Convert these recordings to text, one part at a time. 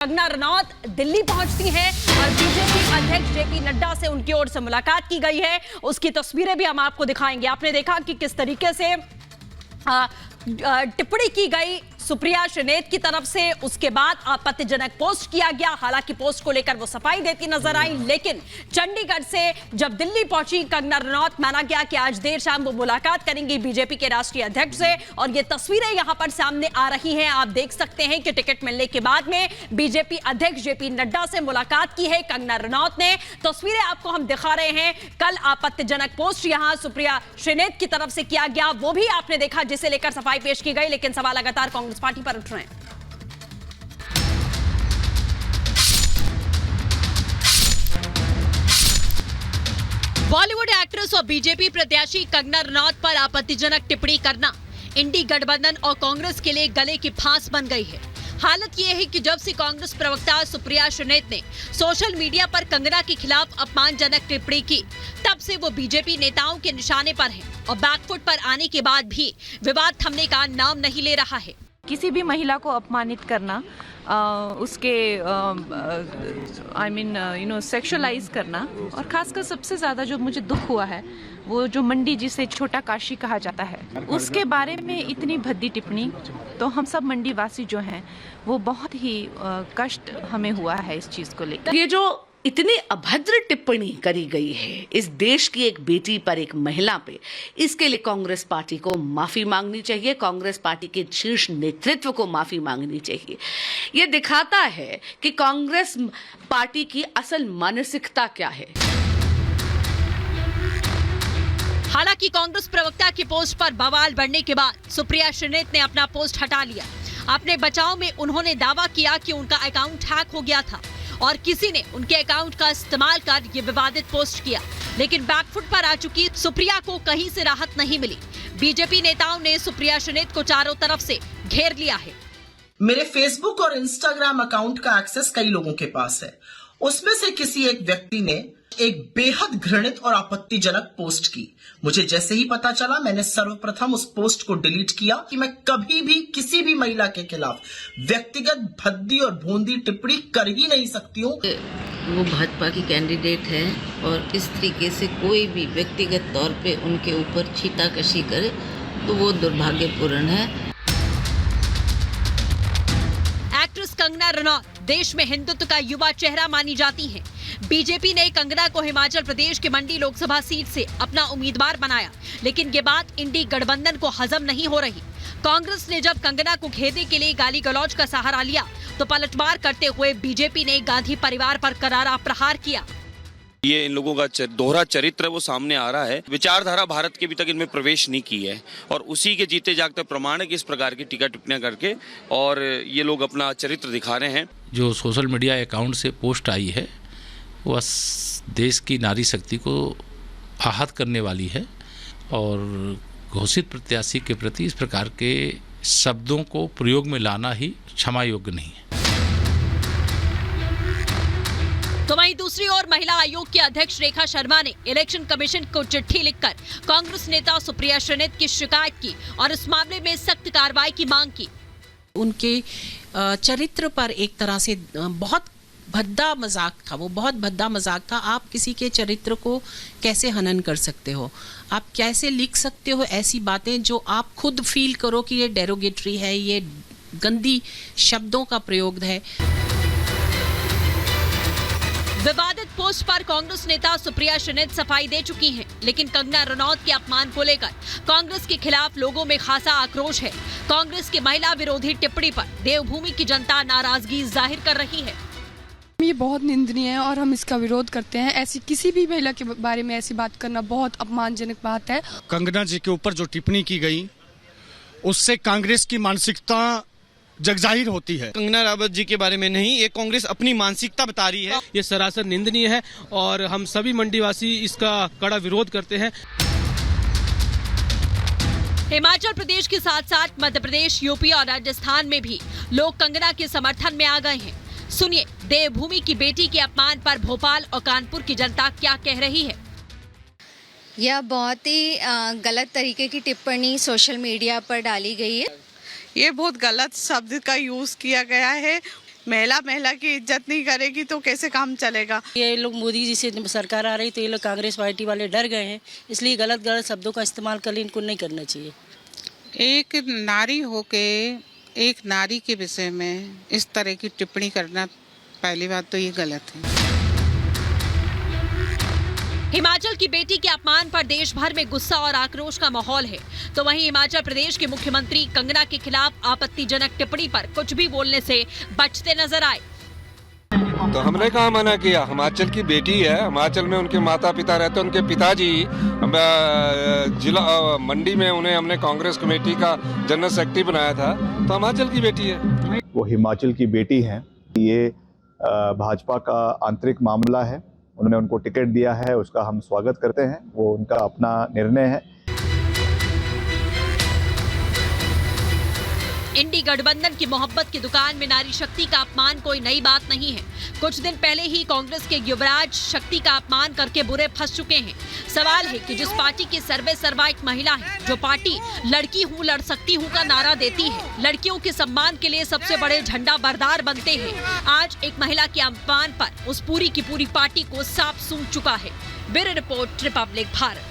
कंगना रनौत दिल्ली पहुंचती हैं और बीजेपी अध्यक्ष जेपी नड्डा से उनकी ओर से मुलाकात की गई है। उसकी तस्वीरें भी हम आपको दिखाएंगे। आपने देखा कि किस तरीके से टिप्पणी की गई सुप्रिया श्रीनेत की तरफ से, उसके बाद आपत्तिजनक पोस्ट किया गया। हालांकि पोस्ट को लेकर वो सफाई देती नजर आई, लेकिन चंडीगढ़ से जब दिल्ली पहुंची कंगना रनौत, माना गया कि आज देर शाम वो मुलाकात करेंगी बीजेपी के राष्ट्रीय अध्यक्ष से। और ये तस्वीरें यहां पर सामने आ रही हैं। आप देख सकते हैं कि टिकट मिलने के बाद में बीजेपी अध्यक्ष जेपी नड्डा से मुलाकात की है कंगना रनौत ने। तस्वीरें आपको हम दिखा रहे हैं। कल आपत्तिजनक पोस्ट यहां सुप्रिया श्रीनेत की तरफ से किया गया, वो भी आपने देखा, जिसे लेकर सफाई पेश की गई। लेकिन सवाल लगातार कांग्रेस पार्टी पर उठ रहे हैं। बॉलीवुड एक्ट्रेस और बीजेपी प्रत्याशी कंगना रनौत पर आपत्तिजनक टिप्पणी करना इंडी गठबंधन और कांग्रेस के लिए गले की फांस बन गई है। हालत यह है कि जब से कांग्रेस प्रवक्ता सुप्रिया श्रीनेत ने सोशल मीडिया पर कंगना के खिलाफ अपमानजनक टिप्पणी की, तब से वो बीजेपी नेताओं के निशाने पर हैं और बैकफुट पर आने के बाद भी विवाद थमने का नाम नहीं ले रहा है। किसी भी महिला को अपमानित करना, उसके सेक्सुअलाइज करना, और खासकर सबसे ज़्यादा जो मुझे दुख हुआ है वो जो मंडी जिसे छोटा काशी कहा जाता है, उसके बारे में इतनी भद्दी टिप्पणी, तो हम सब मंडी वासी जो हैं वो बहुत ही कष्ट हमें हुआ है इस चीज़ को लेकर। ये जो इतनी अभद्र टिप्पणी करी गई है इस देश की एक बेटी पर, एक महिला पे, इसके लिए कांग्रेस पार्टी को माफी मांगनी चाहिए। कांग्रेस पार्टी के शीर्ष नेतृत्व को माफी मांगनी चाहिए। ये दिखाता है कि कांग्रेस पार्टी की असल मानसिकता क्या है। हालांकि कांग्रेस प्रवक्ता की पोस्ट पर बवाल बढ़ने के बाद सुप्रिया श्रीनेत ने अपना पोस्ट हटा लिया। अपने बचाव में उन्होंने दावा किया कि उनका अकाउंट हैक हो गया था और किसी ने उनके अकाउंट का इस्तेमाल कर ये विवादित पोस्ट किया। लेकिन बैकफुट पर आ चुकी सुप्रिया को कहीं से राहत नहीं मिली। बीजेपी नेताओं ने सुप्रिया श्रीनेत को चारों तरफ से घेर लिया है। मेरे फेसबुक और इंस्टाग्राम अकाउंट का एक्सेस कई लोगों के पास है। उसमें से किसी एक व्यक्ति ने एक बेहद घृणित और आपत्तिजनक पोस्ट की। मुझे जैसे ही पता चला, मैंने सर्वप्रथम उस पोस्ट को डिलीट किया कि मैं कभी भी किसी भी महिला के खिलाफ व्यक्तिगत भद्दी और भोंदी टिप्पणी कर ही नहीं सकती हूँ। वो भाजपा की कैंडिडेट है और इस तरीके से कोई भी व्यक्तिगत तौर पे उनके ऊपर छीटाकशी करे तो वो दुर्भाग्यपूर्ण है। एक्ट्रेस कंगना रनौत देश में हिंदुत्व का युवा चेहरा मानी जाती हैं। बीजेपी ने कंगना को हिमाचल प्रदेश की मंडी लोकसभा सीट से अपना उम्मीदवार बनाया, लेकिन ये बात इंडी गठबंधन को हजम नहीं हो रही। कांग्रेस ने जब कंगना को घेरने के लिए गाली गलौज का सहारा लिया, तो पलटवार करते हुए बीजेपी ने गांधी परिवार पर करारा प्रहार किया। ये इन लोगों का दोहरा चरित्र वो सामने आ रहा है। विचारधारा भारत के अभी तक इनमें प्रवेश नहीं की है और उसी के जीते जागते प्रमाण है कि इस प्रकार की टीका टिप्पणियां करके और ये लोग अपना चरित्र दिखा रहे हैं। जो सोशल मीडिया अकाउंट से पोस्ट आई है वह देश की नारी शक्ति को आहत करने वाली है और घोषित प्रत्याशी के प्रति इस प्रकार के शब्दों को प्रयोग में लाना ही क्षमा योग्य नहीं है। तो वहीं दूसरी ओर महिला आयोग की अध्यक्ष रेखा शर्मा ने इलेक्शन कमीशन को चिट्ठी लिखकर कांग्रेस नेता सुप्रिया श्रीनेत की शिकायत की और इस मामले में सख्त कार्रवाई की मांग की। उनके चरित्र पर एक तरह से बहुत भद्दा मजाक था, वो बहुत भद्दा मजाक था। आप किसी के चरित्र को कैसे हनन कर सकते हो? आप कैसे लिख सकते हो ऐसी बातें जो आप खुद फील करो कि ये डेरोगेटरी है, ये गंदी शब्दों का प्रयोग है। विवादित पोस्ट पर कांग्रेस नेता सुप्रिया श्रीनेत सफाई दे चुकी हैं, लेकिन कंगना रनौत के अपमान को लेकर कांग्रेस के खिलाफ लोगों में खासा आक्रोश है। कांग्रेस की महिला विरोधी टिप्पणी पर देवभूमि की जनता नाराजगी जाहिर कर रही है। ये बहुत निंदनीय है और हम इसका विरोध करते हैं। ऐसी किसी भी महिला के बारे में ऐसी बात करना बहुत अपमानजनक बात है। कंगना जी के ऊपर जो टिप्पणी की गई उससे कांग्रेस की मानसिकता जगजाहिर होती है। कंगना रावत जी के बारे में नहीं, ये कांग्रेस अपनी मानसिकता बता रही है। ये सरासर निंदनीय है और हम सभी मंडीवासी इसका कड़ा विरोध करते हैं। हिमाचल प्रदेश के साथ साथ मध्य प्रदेश, यूपी और राजस्थान में भी लोग कंगना के समर्थन में आ गए हैं। सुनिए देवभूमि की बेटी के अपमान पर भोपाल और कानपुर की जनता क्या कह रही है। यह बहुत ही गलत तरीके की टिप्पणी सोशल मीडिया पर डाली गई है। ये बहुत गलत शब्द का यूज किया गया है। महिला की इज्जत नहीं करेगी तो कैसे काम चलेगा। ये लोग मोदी जी से सरकार आ रही तो ये लोग कांग्रेस पार्टी वाले डर गए हैं, इसलिए गलत शब्दों का इस्तेमाल कर इनको नहीं करना चाहिए। एक नारी होके एक नारी के विषय में इस तरह की टिप्पणी करना, पहली बात तो ये गलत है। हिमाचल की बेटी के अपमान पर देश भर में गुस्सा और आक्रोश का माहौल है, तो वहीं हिमाचल प्रदेश के मुख्यमंत्री कंगना के खिलाफ आपत्तिजनक टिप्पणी पर कुछ भी बोलने से बचते नजर आए। तो हमने कहा मना किया, हिमाचल की बेटी है, हिमाचल में उनके माता पिता रहते, उनके पिताजी जिला मंडी में उन्हें हमने कांग्रेस कमेटी का जनरल सेक्रेटरी बनाया था, तो हिमाचल की बेटी है। वो हिमाचल की बेटी है, ये भाजपा का आंतरिक मामला है, उन्होंने उनको टिकट दिया है, उसका हम स्वागत करते हैं, वो उनका अपना निर्णय है। इंडी गठबंधन की मोहब्बत की दुकान में नारी शक्ति का अपमान कोई नई बात नहीं है। कुछ दिन पहले ही कांग्रेस के युवराज शक्ति का अपमान करके बुरे फंस चुके हैं। सवाल है कि जिस पार्टी की सर्वे सर्वा एक महिला है, जो पार्टी लड़की हूँ लड़ सकती हूँ का नारा देती है, लड़कियों के सम्मान के लिए सबसे बड़े झंडा बरदार बनते हैं, आज एक महिला के अपमान पर उस पूरी की पूरी पार्टी को साफ सूंघ चुका है। Bureau report, Republic Bharat.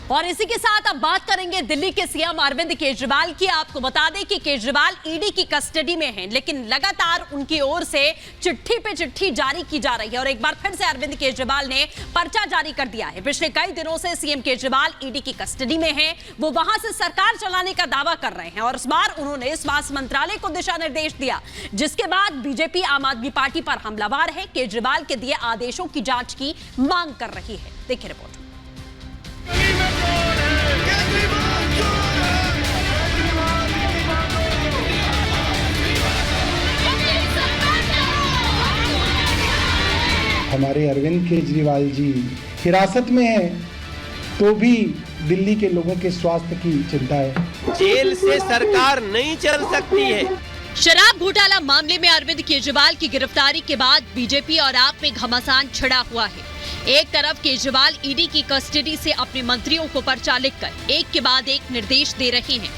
और इसी के साथ अब बात करेंगे दिल्ली के सीएम अरविंद केजरीवाल की। आपको बता दें कि केजरीवाल ईडी की कस्टडी में हैं, लेकिन लगातार उनकी ओर से चिट्ठी पे चिट्ठी जारी की जा रही है और एक बार फिर से अरविंद केजरीवाल ने पर्चा जारी कर दिया है। पिछले कई दिनों से सीएम केजरीवाल ईडी की कस्टडी में हैं, वो वहां से सरकार चलाने का दावा कर रहे हैं और इस बार उन्होंने स्वास्थ्य मंत्रालय को दिशा निर्देश दिया, जिसके बाद बीजेपी आम आदमी पार्टी पर हमलावर है, केजरीवाल के दिए आदेशों की जांच की मांग कर रही है। देखिए रिपोर्ट। हमारे अरविंद केजरीवाल जी हिरासत में हैं, तो भी दिल्ली के लोगों के स्वास्थ्य की चिंता है। जेल से सरकार नहीं चल सकती है। शराब घोटाला मामले में अरविंद केजरीवाल की गिरफ्तारी के बाद बीजेपी और आप में घमासान छिड़ा हुआ है। एक तरफ केजरीवाल ईडी की कस्टडी से अपने मंत्रियों को पर्चा लिखकर एक के बाद एक निर्देश दे रहे हैं।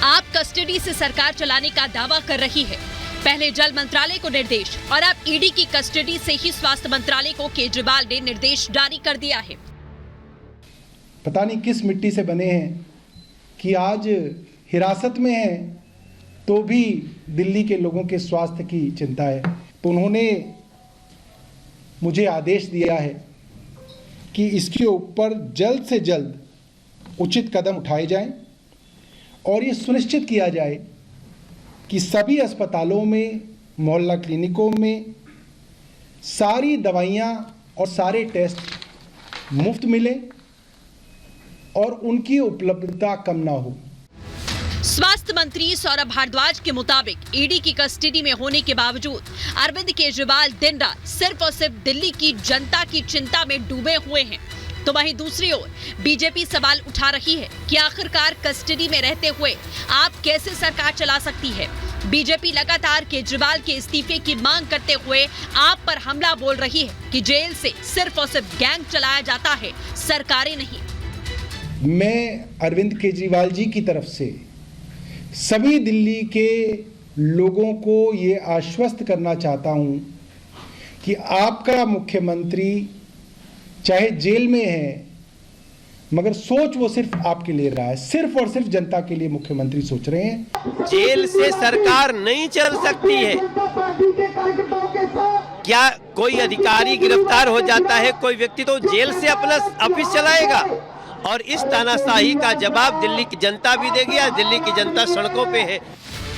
आप कस्टडी से सरकार चलाने का दावा कर रही है, पहले जल मंत्रालय को निर्देश और अब ईडी की कस्टडी से ही स्वास्थ्य मंत्रालय को केजरीवाल ने निर्देश जारी कर दिया है। पता नहीं किस मिट्टी से बने हैं कि आज हिरासत में हैं, तो भी दिल्ली के लोगों के स्वास्थ्य की चिंता है। तो उन्होंने मुझे आदेश दिया है कि इसके ऊपर जल्द से जल्द उचित कदम उठाए जाएं और ये सुनिश्चित किया जाए कि सभी अस्पतालों में, मोहल्ला क्लिनिकों में सारी दवाइयाँ और सारे टेस्ट मुफ्त मिले और उनकी उपलब्धता कम ना हो। स्वास्थ्य मंत्री सौरभ भारद्वाज के मुताबिक ईडी की कस्टडी में होने के बावजूद अरविंद केजरीवाल दिन रात सिर्फ और सिर्फ दिल्ली की जनता की चिंता में डूबे हुए हैं। तो वहीं दूसरी ओर बीजेपी सवाल उठा रही है कि आखिरकार कस्टडी में रहते हुए आप कैसे सरकार चला सकती है। बीजेपी लगातार केजरीवाल के इस्तीफे की मांग करते हुए आप पर हमला बोल रही है कि जेल से सिर्फ और सिर्फ गैंग चलाया जाता है, सरकारें नहीं। मैं अरविंद केजरीवाल जी की तरफ से सभी दिल्ली के लोगों को ये आश्वस्त करना चाहता हूं कि आपका मुख्यमंत्री चाहे जेल में है, मगर सोच वो सिर्फ आपके लिए रहा है, सिर्फ और सिर्फ जनता के लिए मुख्यमंत्री सोच रहे हैं। जेल से सरकार नहीं चल सकती है। क्या कोई अधिकारी गिरफ्तार हो जाता है, कोई व्यक्ति तो जेल से अपना ऑफिस चलाएगा और इस तानाशाही का जवाब दिल्ली की जनता भी देगी। और दिल्ली की जनता सड़कों पे है।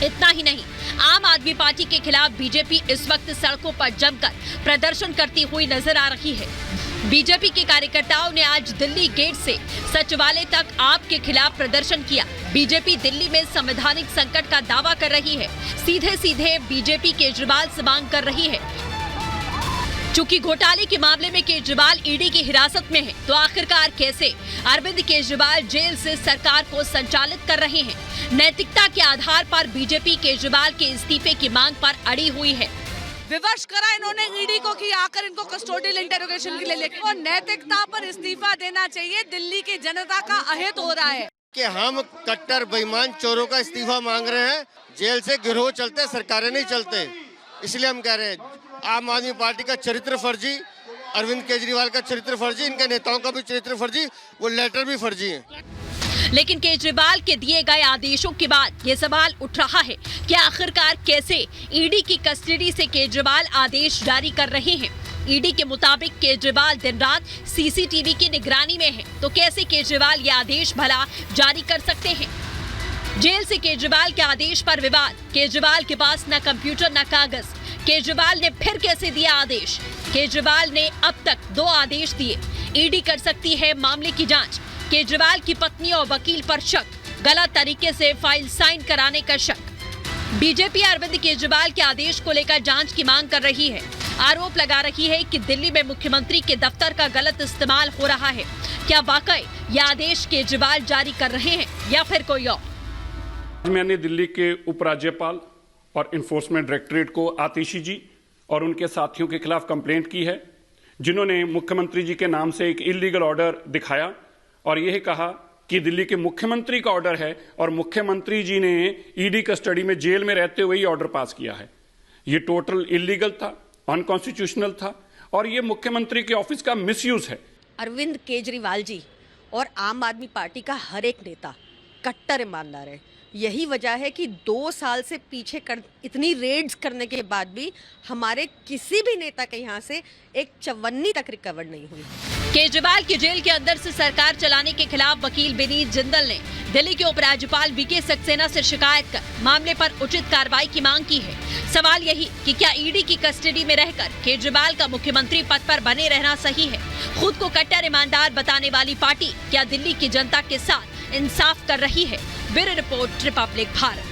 इतना ही नहीं, आम आदमी पार्टी के खिलाफ बीजेपी इस वक्त सड़कों पर जमकर प्रदर्शन करती हुई नजर आ रही है। बीजेपी के कार्यकर्ताओं ने आज दिल्ली गेट से सचिवालय तक आपके खिलाफ प्रदर्शन किया। बीजेपी दिल्ली में संवैधानिक संकट का दावा कर रही है। सीधे सीधे बीजेपी केजरीवाल से मांग कर रही है, चूंकि घोटाले के मामले में केजरीवाल ईडी की हिरासत में है, तो आखिरकार कैसे अरविंद केजरीवाल जेल से सरकार को संचालित कर रहे हैं। नैतिकता के आधार पर बीजेपी केजरीवाल के इस्तीफे की मांग पर अड़ी हुई है। विवश करा इन्होंने ईडी को कि आकर इनको कस्टोडियल इंटरोगेशन के लिए लेके, और नैतिकता पर इस्तीफा देना चाहिए। दिल्ली की जनता का अहित हो रहा है। कि हम कट्टर बेईमान चोरों का इस्तीफा मांग रहे हैं। जेल से गिरोह चलते, सरकारें नहीं चलते। इसलिए हम कह रहे हैं आम आदमी पार्टी का चरित्र फर्जी, अरविंद केजरीवाल का चरित्र फर्जी, इनके नेताओं का भी चरित्र फर्जी, वो लेटर भी फर्जी है। लेकिन केजरीवाल के दिए गए आदेशों के बाद ये सवाल उठ रहा है कि आखिरकार कैसे ईडी की कस्टडी से केजरीवाल आदेश जारी कर रहे हैं। ईडी के मुताबिक केजरीवाल दिन रात सीसीटीवी की निगरानी में है, तो कैसे केजरीवाल ये आदेश भला जारी कर सकते हैं। जेल से केजरीवाल के आदेश पर विवाद, केजरीवाल के पास न कंप्यूटर न कागज, केजरीवाल ने फिर कैसे दिया आदेश। केजरीवाल ने अब तक 2 आदेश दिए। ईडी कर सकती है मामले की जांच। केजरीवाल की पत्नी और वकील पर शक, गलत तरीके से फाइल साइन कराने का शक। बीजेपी अरविंद केजरीवाल के आदेश को लेकर जांच की मांग कर रही है। आरोप लगा रही है कि दिल्ली में मुख्यमंत्री के दफ्तर का गलत इस्तेमाल हो रहा है। क्या वाकई यह आदेश केजरीवाल जारी कर रहे हैं या फिर कोई और। मैंने दिल्ली के उपराज्यपाल और इन्फोर्समेंट डायरेक्टरेट को आतिशी जी और उनके साथियों के खिलाफ कंप्लेंट की है, जिन्होंने मुख्यमंत्री जी के नाम से एक इलीगल ऑर्डर दिखाया और यह कहा कि दिल्ली के मुख्यमंत्री का ऑर्डर है और मुख्यमंत्री जी ने ईडी कस्टडी में जेल में रहते हुए ही ऑर्डर पास किया है। ये टोटल इलीगल था, अनकॉन्स्टिट्यूशनल था और ये मुख्यमंत्री के ऑफिस का मिसयूज है। अरविंद केजरीवाल जी और आम आदमी पार्टी का हर एक नेता कट्टर ईमानदार है। यही वजह है कि 2 साल से पीछे इतनी रेड्स करने के बाद भी हमारे किसी भी नेता के यहाँ से एक चवन्नी तक रिकवर नहीं हुई। केजरीवाल की जेल के अंदर से सरकार चलाने के खिलाफ वकील विनीत जिंदल ने दिल्ली के उपराज्यपाल वीके सक्सेना से शिकायत कर मामले पर उचित कार्रवाई की मांग की है। सवाल यही कि क्या ईडी की कस्टडी में रहकर केजरीवाल का मुख्यमंत्री पद पर बने रहना सही है। खुद को कट्टर ईमानदार बताने वाली पार्टी क्या दिल्ली की जनता के साथ इंसाफ कर रही है। Bureau report, Republic Bharat.